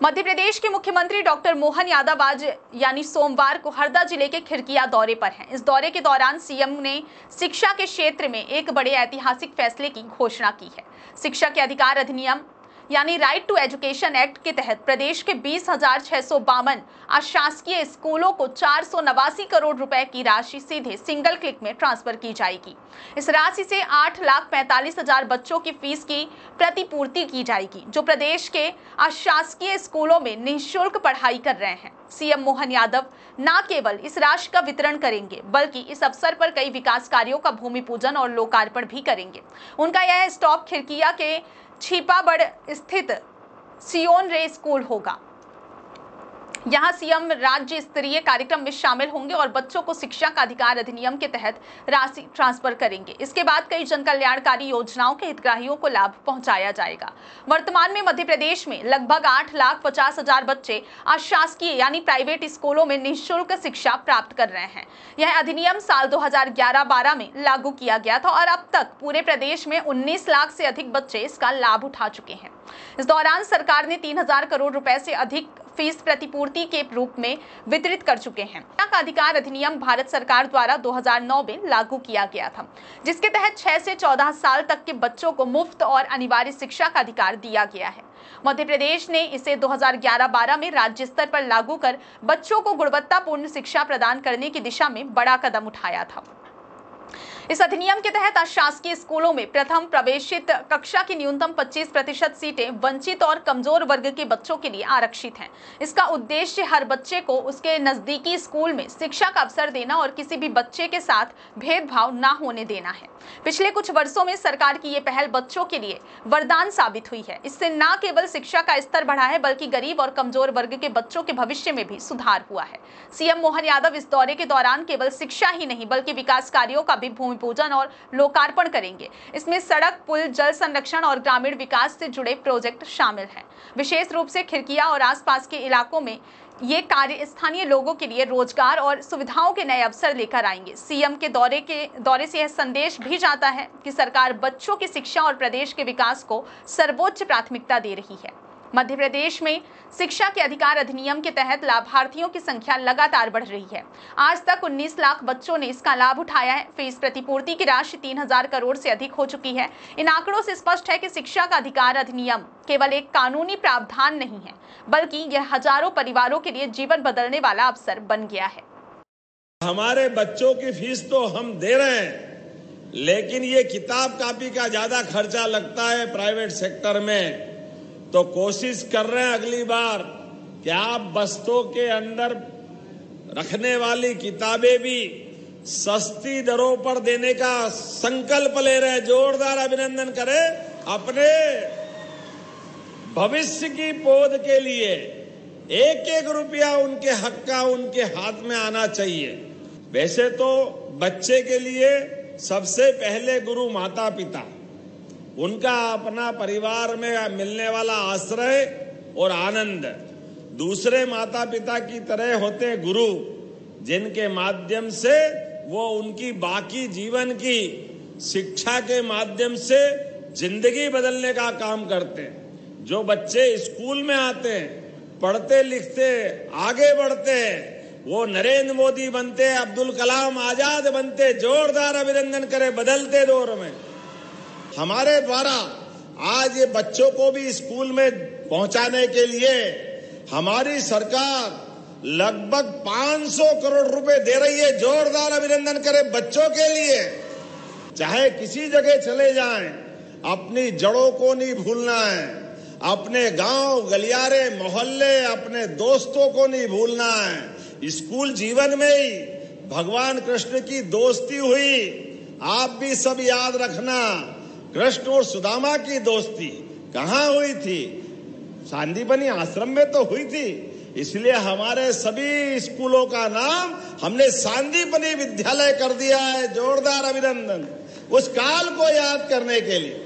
मध्य प्रदेश के मुख्यमंत्री डॉक्टर मोहन यादव आज यानी सोमवार को हरदा जिले के खिरकिया दौरे पर हैं। इस दौरे के दौरान सीएम ने शिक्षा के क्षेत्र में एक बड़े ऐतिहासिक फैसले की घोषणा की है। शिक्षा के अधिकार अधिनियम यानी राइट टू एजुकेशन एक्ट के तहत प्रदेश के 20,652 अशासकीय स्कूलों को 489 करोड़ रुपए की राशि सीधे सिंगल क्लिक में ट्रांसफर की जाएगी। इस राशि से 8,45,000 बच्चों की फीस की प्रतिपूर्ति की जाएगी, जो प्रदेश के अशासकीय स्कूलों में निःशुल्क पढ़ाई कर रहे हैं। सीएम मोहन यादव न केवल इस राशि का वितरण करेंगे, बल्कि इस अवसर पर कई विकास कार्यों का भूमि पूजन और लोकार्पण भी करेंगे। उनका यह स्टॉप खिरकिया के छिपाबड़ स्थित सियोन रे स्कूल होगा। यहां सीएम राज्य स्तरीय कार्यक्रम में शामिल होंगे और बच्चों को शिक्षा का अधिकार अधिनियम के तहत राशि ट्रांसफर करेंगे। इसके बाद कई जन कल्याणकारी योजनाओं के हितग्राहियों को लाभ पहुंचाया जाएगा। वर्तमान में मध्य प्रदेश में लगभग 8,50,000 बच्चे अशासकीय यानी प्राइवेट स्कूलों में निःशुल्क शिक्षा प्राप्त कर रहे हैं। यह अधिनियम साल 2011-12 में लागू किया गया था और अब तक पूरे प्रदेश में 19 लाख से अधिक बच्चे इसका लाभ उठा चुके हैं। इस दौरान सरकार ने 3,000 करोड़ रुपए से अधिक फीस प्रतिपूर्ति के रूप में वितरित कर चुके हैं। शिक्षा का अधिकार अधिनियम भारत सरकार द्वारा 2009 में लागू किया गया था, जिसके तहत 6 से 14 साल तक के बच्चों को मुफ्त और अनिवार्य शिक्षा का अधिकार दिया गया है। मध्य प्रदेश ने इसे 2011-12 में राज्य स्तर पर लागू कर बच्चों को गुणवत्तापूर्ण शिक्षा प्रदान करने की दिशा में बड़ा कदम उठाया था। इस अधिनियम के तहत अशासकीय स्कूलों में प्रथम प्रवेशित कक्षा की न्यूनतम 25% सीटें वंचित और कमजोर वर्ग के बच्चों के लिए आरक्षित हैं। इसका उद्देश्य हर बच्चे को उसके नजदीकी स्कूल में शिक्षा का अवसर देना और किसी भी बच्चे के साथ भेदभाव न होने देना है। पिछले कुछ वर्षों में सरकार की ये पहल बच्चों के लिए वरदान साबित हुई है। इससे न केवल शिक्षा का स्तर बढ़ा है, बल्कि गरीब और कमजोर वर्ग के बच्चों के भविष्य में भी सुधार हुआ है। सीएम मोहन यादव इस दौरे के दौरान केवल शिक्षा ही नहीं, बल्कि विकास कार्यों का भी भूमि पूजन और लोकार्पण करेंगे। इसमें सड़क, पुल, जल संरक्षण और ग्रामीण विकास से जुड़े प्रोजेक्ट शामिल हैं। विशेष रूप से खिरकिया और आसपास के इलाकों में ये कार्य स्थानीय लोगों के लिए रोजगार और सुविधाओं के नए अवसर लेकर आएंगे। सीएम के दौरे से यह संदेश भी जाता है कि सरकार बच्चों की शिक्षा और प्रदेश के विकास को सर्वोच्च प्राथमिकता दे रही है। मध्य प्रदेश में शिक्षा के अधिकार अधिनियम के तहत लाभार्थियों की संख्या लगातार बढ़ रही है। आज तक 19 लाख बच्चों ने इसका लाभ उठाया है। फीस प्रतिपूर्ति की राशि 3,000 करोड़ से अधिक हो चुकी है। इन आंकड़ों से स्पष्ट है कि शिक्षा का अधिकार अधिनियम केवल एक कानूनी प्रावधान नहीं है, बल्कि यह हजारों परिवारों के लिए जीवन बदलने वाला अवसर बन गया है। हमारे बच्चों की फीस तो हम दे रहे हैं, लेकिन ये किताब कापी का ज्यादा खर्चा लगता है प्राइवेट सेक्टर में। तो कोशिश कर रहे हैं अगली बार कि आप बस्तों के अंदर रखने वाली किताबें भी सस्ती दरों पर देने का संकल्प ले रहे हैं। जोरदार अभिनंदन करें। अपने भविष्य की पौध के लिए एक एक रुपया उनके हक का उनके हाथ में आना चाहिए। वैसे तो बच्चे के लिए सबसे पहले गुरु माता पिता, उनका अपना परिवार में मिलने वाला आश्रय और आनंद। दूसरे माता पिता की तरह होते गुरु, जिनके माध्यम से वो उनकी बाकी जीवन की शिक्षा के माध्यम से जिंदगी बदलने का काम करते हैं। जो बच्चे स्कूल में आते हैं, पढ़ते लिखते आगे बढ़ते हैं, वो नरेंद्र मोदी बनते, अब्दुल कलाम आजाद बनते। जोरदार अभिनंदन करें। बदलते दौर में हमारे द्वारा आज ये बच्चों को भी स्कूल में पहुंचाने के लिए हमारी सरकार लगभग 500 करोड़ रुपए दे रही है। जोरदार अभिनंदन करें बच्चों के लिए। चाहे किसी जगह चले जाएं, अपनी जड़ों को नहीं भूलना है। अपने गांव, गलियारे, मोहल्ले, अपने दोस्तों को नहीं भूलना है। स्कूल जीवन में ही भगवान कृष्ण की दोस्ती हुई। आप भी सब याद रखना, कृष्ण और सुदामा की दोस्ती कहाँ हुई थी? सांदीपनी आश्रम में तो हुई थी। इसलिए हमारे सभी स्कूलों का नाम हमने सांदीपनी विद्यालय कर दिया है। जोरदार अभिनंदन उस काल को याद करने के लिए।